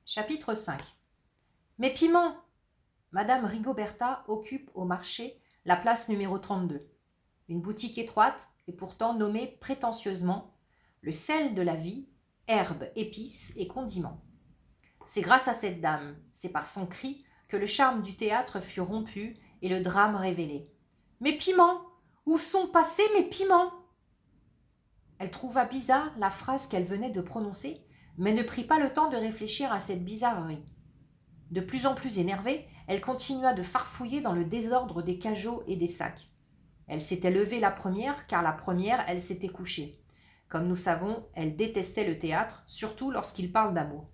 Chapitre 5. Mais Piment! Madame Rigoberta occupe au marché la place numéro 32. Une boutique étroite et pourtant nommée prétentieusement le sel de la vie, herbes, épices et condiments. C'est grâce à cette dame, c'est par son cri que le charme du théâtre fut rompu et le drame révélé. Mes piments! Où sont passés mes piments? Elle trouva bizarre la phrase qu'elle venait de prononcer, mais ne prit pas le temps de réfléchir à cette bizarrerie. De plus en plus énervée, elle continua de farfouiller dans le désordre des cajots et des sacs. Elle s'était levée la première, car la première, elle s'était couchée. Comme nous savons, elle détestait le théâtre, surtout lorsqu'il parle d'amour.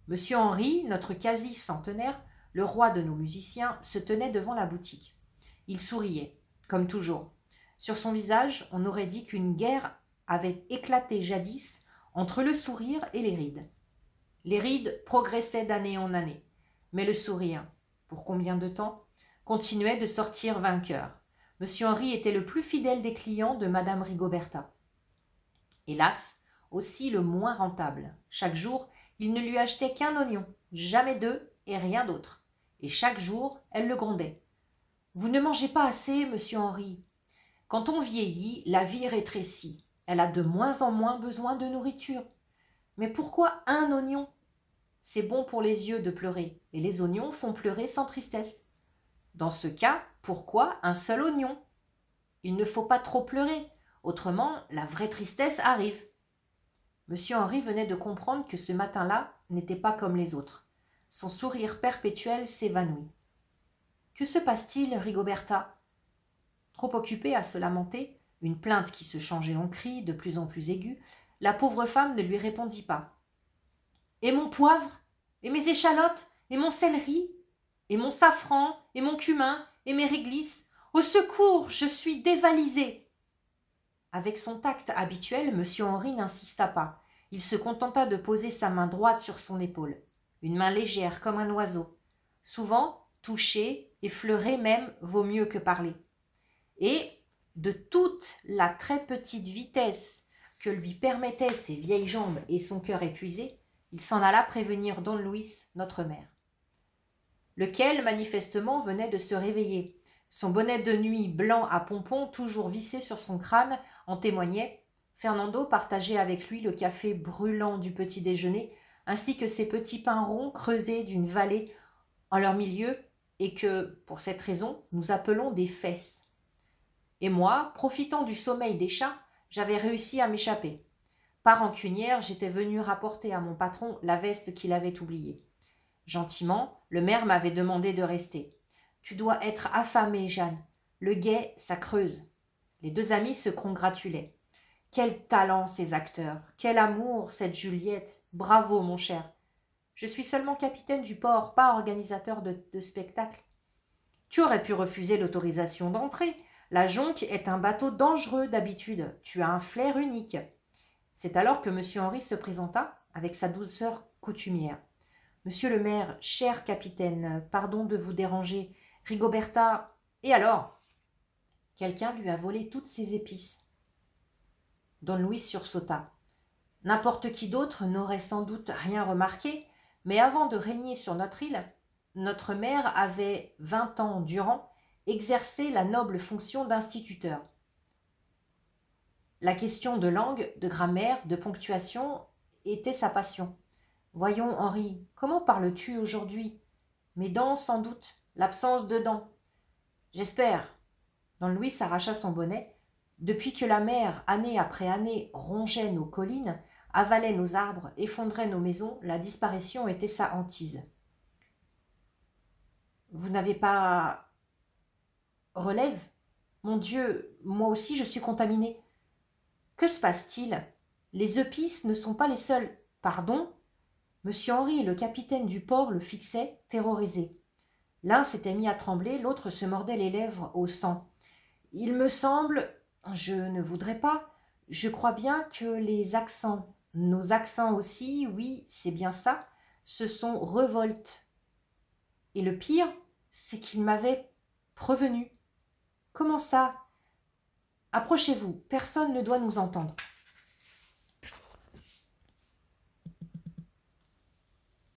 Monsieur Henri, notre quasi-centenaire, le roi de nos musiciens, se tenait devant la boutique. Il souriait, comme toujours. Sur son visage, on aurait dit qu'une guerre avait éclaté jadis entre le sourire et les rides. Les rides progressaient d'année en année, mais le sourire, pour combien de temps, continuait de sortir vainqueur. Monsieur Henri était le plus fidèle des clients de Madame Rigoberta. Hélas, aussi le moins rentable. Chaque jour, il ne lui achetait qu'un oignon, jamais deux et rien d'autre. Et chaque jour, elle le grondait. « Vous ne mangez pas assez, monsieur Henri. Quand on vieillit, la vie rétrécit. Elle a de moins en moins besoin de nourriture. Mais pourquoi un oignon? C'est bon pour les yeux de pleurer, et les oignons font pleurer sans tristesse. Dans ce cas, pourquoi un seul oignon? Il ne faut pas trop pleurer, autrement la vraie tristesse arrive. » Monsieur Henri venait de comprendre que ce matin-là n'était pas comme les autres. Son sourire perpétuel s'évanouit. « Que se passe-t-il, Rigoberta ?» Trop occupée à se lamenter, une plainte qui se changeait en cri, de plus en plus aiguë, la pauvre femme ne lui répondit pas. « Et mon poivre? Et mes échalotes? Et mon céleri? Et mon safran? Et mon cumin? Et mes réglisses? Au secours, je suis dévalisée !» Avec son tact habituel, monsieur Henri n'insista pas. Il se contenta de poser sa main droite sur son épaule, une main légère comme un oiseau. Souvent, toucher, effleurer même, vaut mieux que parler. Et, de toute la très petite vitesse que lui permettaient ses vieilles jambes et son cœur épuisé, il s'en alla prévenir don Luis, notre mère, lequel, manifestement, venait de se réveiller. Son bonnet de nuit blanc à pompons, toujours vissé sur son crâne, en témoignait. Fernando partageait avec lui le café brûlant du petit déjeuner, ainsi que ses petits pains ronds creusés d'une vallée en leur milieu, et que, pour cette raison, nous appelons des fesses. Et moi, profitant du sommeil des chats, j'avais réussi à m'échapper. Par rancunière, j'étais venue rapporter à mon patron la veste qu'il avait oubliée. Gentiment, le maire m'avait demandé de rester. « Tu dois être affamée, Jeanne. Le guet, ça creuse. » Les deux amis se congratulaient. « Quel talent, ces acteurs! Quel amour, cette Juliette! Bravo, mon cher! Je suis seulement capitaine du port, pas organisateur de spectacle. Tu aurais pu refuser l'autorisation d'entrée. La Jonque est un bateau dangereux d'habitude. Tu as un flair unique. » C'est alors que monsieur Henri se présenta avec sa douceur coutumière. « Monsieur le maire, cher capitaine, pardon de vous déranger. Rigoberta... » Et alors? Quelqu'un lui a volé toutes ses épices. Don Luis sursauta. N'importe qui d'autre n'aurait sans doute rien remarqué, mais avant de régner sur notre île, notre mère avait 20 ans durant exercé la noble fonction d'instituteur. La question de langue, de grammaire, de ponctuation était sa passion. Voyons, Henri, comment parles-tu aujourd'hui? Mes dents, sans doute, l'absence de dents. J'espère. Don Luis arracha son bonnet. Depuis que la mer, année après année, rongeait nos collines, avalait nos arbres, effondrait nos maisons, la disparition était sa hantise. Vous n'avez pas... Relève? Mon Dieu, moi aussi je suis contaminée. Que se passe-t-il? Les épices ne sont pas les seuls. Pardon? Monsieur Henri et le capitaine du port le fixaient, terrorisés. L'un s'était mis à trembler, l'autre se mordait les lèvres au sang. Il me semble, je ne voudrais pas, je crois bien que les accents, nos accents aussi, oui, c'est bien ça, se sont revoltes. Et le pire, c'est qu'il m'avait prévenu. Comment ça? Approchez-vous, personne ne doit nous entendre.